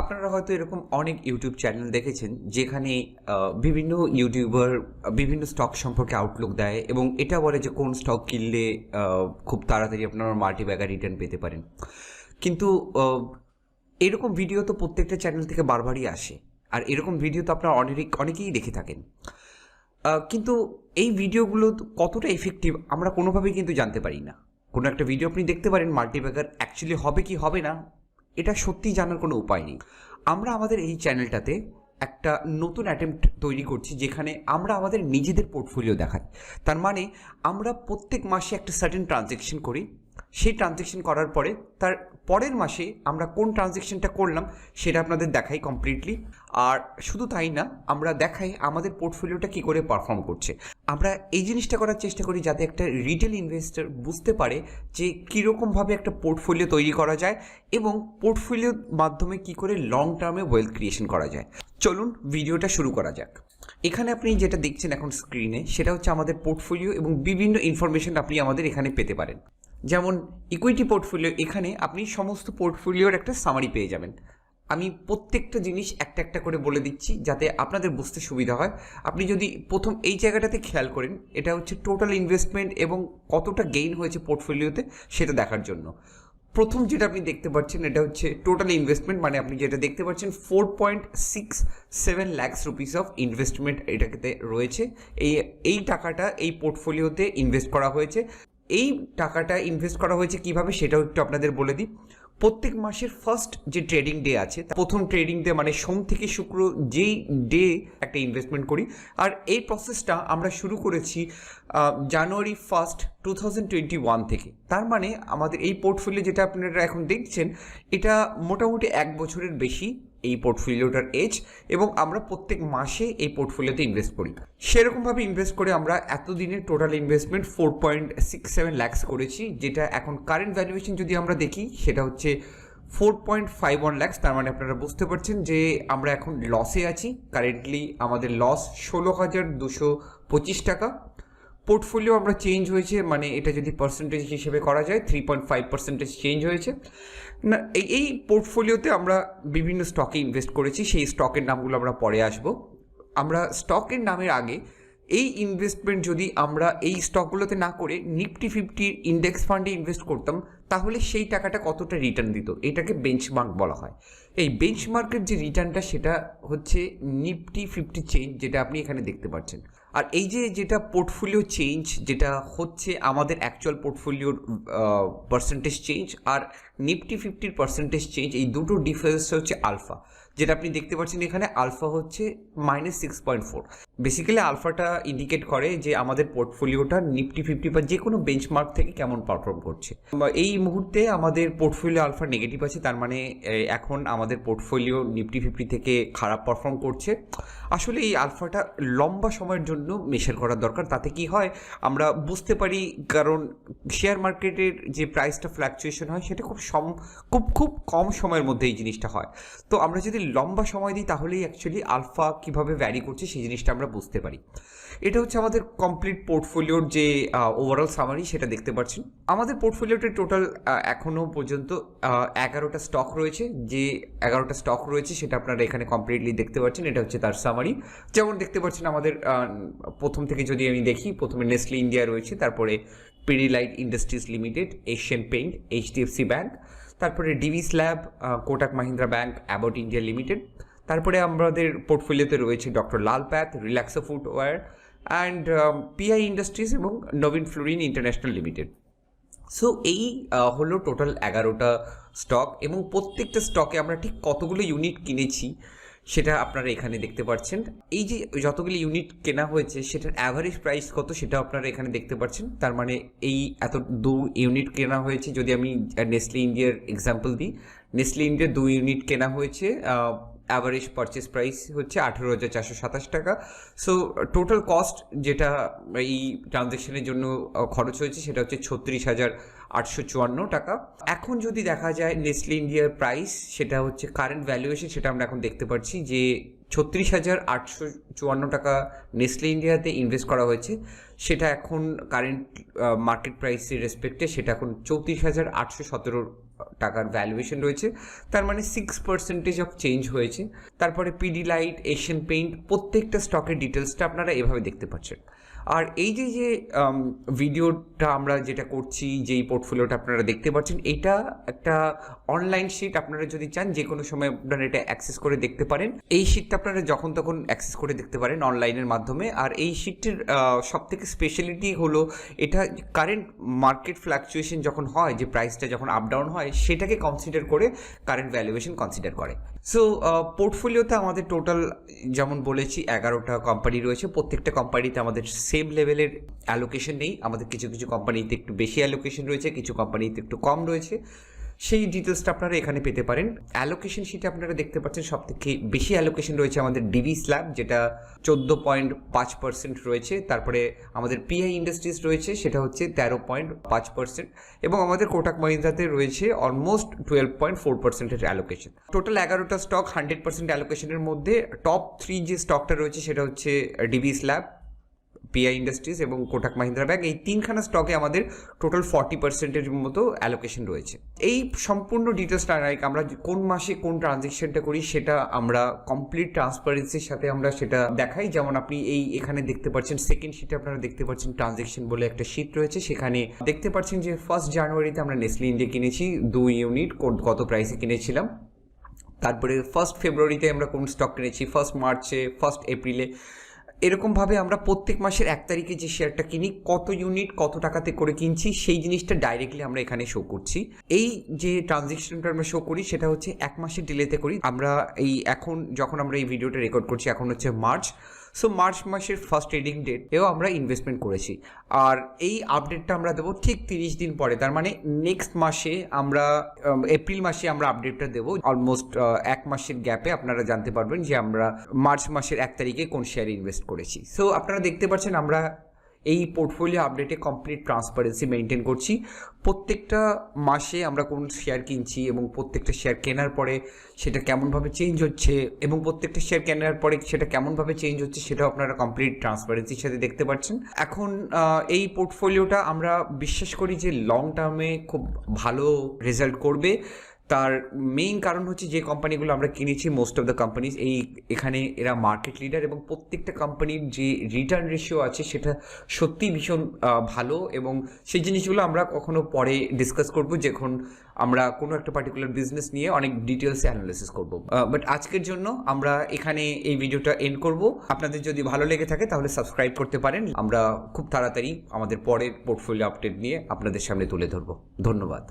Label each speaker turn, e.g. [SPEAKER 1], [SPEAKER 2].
[SPEAKER 1] আপনারা হয়তো এরকম অনেক ইউটিউব চ্যানেল দেখেছেন যেখানে বিভিন্ন ইউটিউবার বিভিন্ন স্টক সম্পর্কে আউটলুক দেয় এবং এটা বলে যে কোন স্টক কিনলে খুব তাড়াতাড়ি আপনারা মাল্টি ব্যাগার রিটার্ন পেতে পারেন। কিন্তু এরকম ভিডিও তো প্রত্যেকটা চ্যানেল থেকে বারবারই আসে, আর এরকম ভিডিও তো আপনারা অনেকেই দেখে থাকেন। কিন্তু এই ভিডিওগুলো কতটা এফেক্টিভ আমরা কোনোভাবেই কিন্তু জানতে পারি না। কোনো একটা ভিডিও আপনি দেখতে পারেন মাল্টিব্যাগার অ্যাকচুয়ালি হবে কি হবে না এটা সত্যিই জানার কোনো উপায় নেই। আমরা আমাদের এই চ্যানেলটাতে একটা নতুন অ্যাটেম্প্ট তৈরি করছি যেখানে আমরা আমাদের নিজেদের পোর্টফোলিও দেখাই। তার মানে আমরা প্রত্যেক মাসে একটা সার্টেন ট্রানজ্যাকশন করি, সেই ট্রানজ্যাকশন করার পরে তার পরের মাসে আমরা কোন ট্রানজ্যাকশনটা করলাম সেটা আপনাদের দেখাই কমপ্লিটলি। আর শুধু তাই না, আমরা দেখাই আমাদের পোর্টফোলিওটা কী করে পারফর্ম করছে। আমরা এই জিনিসটা করার চেষ্টা করি যাতে একটা রিটেল ইনভেস্টর বুঝতে পারে যে কীরকমভাবে একটা পোর্টফোলিও তৈরি করা যায় এবং পোর্টফোলিওর মাধ্যমে কী করে লং টার্মে ওয়েলথ ক্রিয়েশন করা যায়। চলুন ভিডিওটা শুরু করা যাক। এখানে আপনি যেটা দেখছেন এখন স্ক্রিনে সেটা হচ্ছে আমাদের পোর্টফোলিও এবং বিভিন্ন ইনফরমেশন আপনি আমাদের এখানে পেতে পারেন। যেমন ইকুইটি পোর্টফোলিও, এখানে আপনি সমস্ত পোর্টফোলিওর একটা সামারি পেয়ে যাবেন। আমি প্রত্যেকটা জিনিস একটা একটা করে বলে দিচ্ছি যাতে আপনাদের বুঝতে সুবিধা হয়। আপনি যদি প্রথম এই জায়গাটাতে খেয়াল করেন, এটা হচ্ছে টোটাল ইনভেস্টমেন্ট এবং কতটা গেইন হয়েছে পোর্টফোলিওতে সেটা দেখার জন্য। প্রথম যেটা আপনি দেখতে পাচ্ছেন এটা হচ্ছে টোটাল ইনভেস্টমেন্ট, মানে আপনি যেটা দেখতে পাচ্ছেন 4.67 lakhs রুপিস অফ ইনভেস্টমেন্ট এটাতে রয়েছে। এই টাকাটা এই পোর্টফোলিওতে ইনভেস্ট করা হয়েছে। এই টাকাটা ইনভেস্ট করা হয়েছে কিভাবে সেটাও একটু আপনাদের বলে দিই। প্রত্যেক মাসের ফার্স্ট যে ট্রেডিং ডে আছে, প্রথম ট্রেডিং ডে মানে সোম থেকে শুক্র যেই ডে একটা ইনভেস্টমেন্ট করি, আর এই প্রসেসটা আমরা শুরু করেছি জানুয়ারি 1, 2021 থেকে। তার মানে আমাদের এই পোর্টফোলিও যেটা আপনারা এখন দেখছেন এটা মোটামুটি 1 বছরের বেশি এই পোর্টফোলিওটার এজ, এবং আমরা প্রত্যেক মাসে এই পোর্টফোলিওতে ইনভেস্ট করি। সেরকমভাবে ইনভেস্ট করে আমরা এতদিনের টোটাল ইনভেস্টমেন্ট 4.67 lakhs করেছি, যেটা এখন কারেন্ট ভ্যালুয়েশন যদি আমরা দেখি সেটা হচ্ছে 4.51 lakhs। তার মানে আপনারা বুঝতে পারছেন যে আমরা এখন লসে আছি। কারেন্টলি আমাদের লস 16,225 টাকা। পোর্টফোলিও আমরা চেঞ্জ হয়েছে, মানে এটা যদি পার্সেন্টেজ হিসেবে করা যায় 3.5% চেঞ্জ হয়েছে না। এই পোর্টফোলিওতে আমরা বিভিন্ন স্টকে ইনভেস্ট করেছি, সেই স্টকের নামগুলো আমরা পরে আসব। আমরা স্টকের নামের আগে এই ইনভেস্টমেন্ট যদি আমরা এই স্টকগুলোতে না করে নিফটি 50 ইন্ডেক্স ফান্ডে ইনভেস্ট করতাম তাহলে সেই টাকাটা কতটা রিটার্ন দিত, এটাকে বেঞ্চমার্ক বলা হয়। এই বেঞ্চমার্কের যে রিটার্নটা সেটা হচ্ছে নিফটি 50 চেঞ্জ, যেটা আপনি এখানে দেখতে পাচ্ছেন। আর এই যেটা পোর্টফোলিও চেঞ্জ যেটা হচ্ছে আমাদের অ্যাকচুয়াল পোর্টফোলিওর পার্সেন্টেজ চেঞ্জ, আর নিফটি 50 পার্সেন্টেজ চেঞ্জ, এই দুটো ডিফারেন্স হচ্ছে আলফা, যেটা আপনি দেখতে পাচ্ছেন এখানে। আলফা হচ্ছে -6.4। বেসিক্যালি আলফাটা ইন্ডিকেট করে যে আমাদের পোর্টফোলিওটা নিফটি 50 বা যে কোনো বেঞ্চমার্ক থেকে কেমন পারফর্ম করছে। এই মুহূর্তে আমাদের পোর্টফোলিও আলফা নেগেটিভ আছে, তার মানে এখন আমাদের পোর্টফোলিও নিফটি 50 থেকে খারাপ পারফর্ম করছে। আসলে এই আলফাটা লম্বা সময়ের জন্য মেশার করার দরকার, তাতে কি হয় আমরা বুঝতে পারি, কারণ শেয়ার মার্কেটের যে প্রাইসটা ফ্ল্যাকচুয়েশন হয় সেটা খুব কম সময়ের মধ্যে এই জিনিসটা হয়। তো আমরা যদি লম্বা সময় দিই তাহলেই অ্যাকচুয়ালি আলফা কীভাবে ভ্যারি করছে সেই জিনিসটা আমরা বুঝতে পারি। এটা হচ্ছে আমাদের কমপ্লিট পোর্টফোলিওর যে ওভারঅল সামারি, সেটা দেখতে পাচ্ছেন। আমাদের পোর্টফোলিওতে টোটাল এখনও পর্যন্ত 11টা স্টক রয়েছে। যে 11টা স্টক রয়েছে সেটা আপনারা এখানে কমপ্লিটলি দেখতে পাচ্ছেন। এটা হচ্ছে তার সামারি। যেমন দেখতে পাচ্ছেন আমাদের প্রথম থেকে যদি আমি দেখি, প্রথমে নেসলে ইন্ডিয়া রয়েছে, তারপরে Pidilite Industries Limited, Asian Paint, HDFC Bank, তারপরে Divi's Lab, Kotak Mahindra Bank, Abbott India Limited. তারপরে আমাদের পোর্টফোলিওতে রয়েছে doctor Lal Path, Relaxo Footwear and PI Industries এবং নবীন ফ্লোরিন ইন্টারন্যাশনাল লিমিটেড। সো এই হলো টোটাল 11টা স্টক, এবং প্রত্যেকটা স্টকে আমরা ঠিক কতগুলো ইউনিট কিনেছি সেটা আপনারা এখানে দেখতে পাচ্ছেন। এই যে যতগুলি ইউনিট কেনা হয়েছে সেটার অ্যাভারেজ প্রাইস কত সেটা আপনারা এখানে দেখতে পাচ্ছেন। তার মানে এই এত 2 ইউনিট কেনা হয়েছে। যদি আমি নেসলে ইন্ডিয়ার এক্সাম্পল দিই, নেসলে ইন্ডিয়ার 2 ইউনিট কেনা হয়েছে, অ্যাভারেজ পারচেস প্রাইস হচ্ছে 18,427 টাকা। সো টোটাল কস্ট যেটা এই ট্রানজ্যাকশনের জন্য খরচ হয়েছে সেটা হচ্ছে 36,854 টাকা। এখন যদি দেখা যায় নেসলে ইন্ডিয়ার প্রাইস, সেটা হচ্ছে কারেন্ট ভ্যালুয়েশন, সেটা আমরা এখন দেখতে পাচ্ছি যে 36,854 টাকা নেসলে ইন্ডিয়াতে ইনভেস্ট করা হয়েছে। সেটা এখন কারেন্ট মার্কেট প্রাইসের রেসপেক্টে সেটা এখন 34,817 টাকার ভ্যালুয়েশন রয়েছে, তার মানে 6% অফ চেঞ্জ হয়েছে। তারপরে পিডিলাইট, এশিয়ান পেইন্ট, প্রত্যেকটা স্টকের ডিটেলসটা আপনারা এভাবে দেখতে পাচ্ছেন। আর এই যে ভিডিওটা আমরা যেটা করছি, যেই পোর্টফোলিওটা আপনারা দেখতে পাচ্ছেন, এটা একটা অনলাইন শিট। আপনারা যদি চান যে কোনো সময় আপনারা এটা অ্যাক্সেস করে দেখতে পারেন। এই শিটটা আপনারা যখন তখন অ্যাক্সেস করে দেখতে পারেন অনলাইনের মাধ্যমে। আর এই শিটটির সবথেকে স্পেশালিটি হলো এটা কারেন্ট মার্কেট ফ্ল্যাকচুয়েশন যখন হয়, যে প্রাইসটা যখন আপ ডাউন হয়, সেটাকে কনসিডার করে কারেন্ট ভ্যালুয়েশন কনসিডার করে। সো পোর্টফোলিওতে আমাদের টোটাল যেমন বলেছি 11টা কোম্পানি রয়েছে। প্রত্যেকটা কোম্পানিতে আমাদের সেম লেভেলের অ্যালোকেশন নেই, আমাদের কিছু কিছু কোম্পানিতে একটু বেশি অ্যালোকেশন রয়েছে, কিছু কোম্পানিতে একটু কম রয়েছে। সেই ডিটেলসটা আপনারা এখানে পেতে পারেন। অ্যালোকেশন শিটে আপনারা দেখতে পাচ্ছেন সবথেকে বেশি অ্যালোকেশন রয়েছে আমাদের ডিবি স্ল্যাব, যেটা 14.5% রয়েছে। তারপরে আমাদের পিআই ইন্ডাস্ট্রিজ রয়েছে, সেটা হচ্ছে 13.5%। এবং আমাদের কোটাক মাহিন্দ্রাতে রয়েছে অলমোস্ট 12.4%-এর অ্যালোকেশন। টোটাল 11টা স্টক 100% অ্যালোকেশনের মধ্যে টপ 3 যে স্টকটা রয়েছে সেটা হচ্ছে ডিবি স্ল্যাব, পিআই ইন্ডাস্ট্রিজ এবং কোটাক মাহিন্দ্রা ব্যাংক। এই তিনখানা স্টকে আমাদের টোটাল 40%-এর মতো অ্যালোকেশন রয়েছে। এই সম্পূর্ণ ডিটেলসটা আমরা কোন মাসে কোন ট্রানজেকশনটা করি সেটা আমরা কমপ্লিট ট্রান্সপারেন্সির সাথে আমরা সেটা দেখাই। যেমন আপনি এখানে দেখতে পাচ্ছেন সেকেন্ড শিটে আপনারা দেখতে পাচ্ছেন ট্রানজেকশন বলে একটা শিট রয়েছে। সেখানে দেখতে পাচ্ছেন যে 1 জানুয়ারিতে আমরা নেসলে ইন্ডিয়া কিনেছি 2 ইউনিট, কত প্রাইসে কিনেছিলাম। তারপরে 1 ফেব্রুয়ারিতে আমরা কোন স্টক কিনেছি, 1 মার্চে, 1 এপ্রিলে। এরকমভাবে আমরা প্রত্যেক মাসের 1 তারিখে যে শেয়ারটা কিনি, কত ইউনিট কত টাকাতে করে কিনছি, সেই জিনিসটা ডাইরেক্টলি আমরা এখানে শো করছি। এই যে ট্রানজেকশনটা আমরা শো করি সেটা হচ্ছে 1 মাসের ডিলেতে করি আমরা। এখন যখন আমরা এই ভিডিওটা রেকর্ড করছি, এখন হচ্ছে মার্চ। সো মার্চ মাসের ফার্স্ট ট্রেডিং ডেট এও আমরা ইনভেস্টমেন্ট করেছি। আর এই আপডেটটা আমরা দেবো ঠিক 30 দিন পরে। তার মানে নেক্সট মাসে আমরা এপ্রিল মাসে আমরা আপডেটটা দেবো। অলমোস্ট 1 মাসের গ্যাপে আপনারা জানতে পারবেন যে আমরা মার্চ মাসের 1 তারিখে কোন শেয়ারে ইনভেস্ট করেছি। সো আপনারা দেখতে পাচ্ছেন আমরা এই পোর্টফোলিও আপডেটে কমপ্লিট ট্রান্সপারেন্সি মেনটেন করছি। প্রত্যেকটা মাসে আমরা কোন শেয়ার কিনছি এবং প্রত্যেকটা শেয়ার কেনার পরে সেটা কেমনভাবে চেঞ্জ হচ্ছে এবং প্রত্যেকটা শেয়ার কেনার পরে সেটা কেমনভাবে চেঞ্জ হচ্ছে সেটাও আপনারা কমপ্লিট ট্রান্সপারেন্সির সাথে দেখতে পাচ্ছেন। এখন এই পোর্টফোলিওটা আমরা বিশ্বাস করি যে লং টার্মে খুব ভালো রেজাল্ট করবে। তার মেইন কারণ হচ্ছে যে কোম্পানিগুলো আমরা কিনেছি, মোস্ট অফ দ্য কোম্পানিজ এখানে এরা মার্কেট লিডার এবং প্রত্যেকটা কোম্পানির যে রিটার্ন রেশিও আছে সেটা সত্যিই ভীষণ ভালো। এবং সেই জিনিসগুলো আমরা কখনো পরে ডিসকাস করব যখন আমরা কোনো একটা পার্টিকুলার বিজনেস নিয়ে অনেক ডিটেলসে অ্যানালিসিস করব। বাট আজকের জন্য আমরা এখানে এই ভিডিওটা এন্ড করব। আপনাদের যদি ভালো লেগে থাকে তাহলে সাবস্ক্রাইব করতে পারেন। আমরা খুব তাড়াতাড়ি আমাদের পরের পোর্টফোলিও আপডেট নিয়ে আপনাদের সামনে তুলে ধরবো। ধন্যবাদ।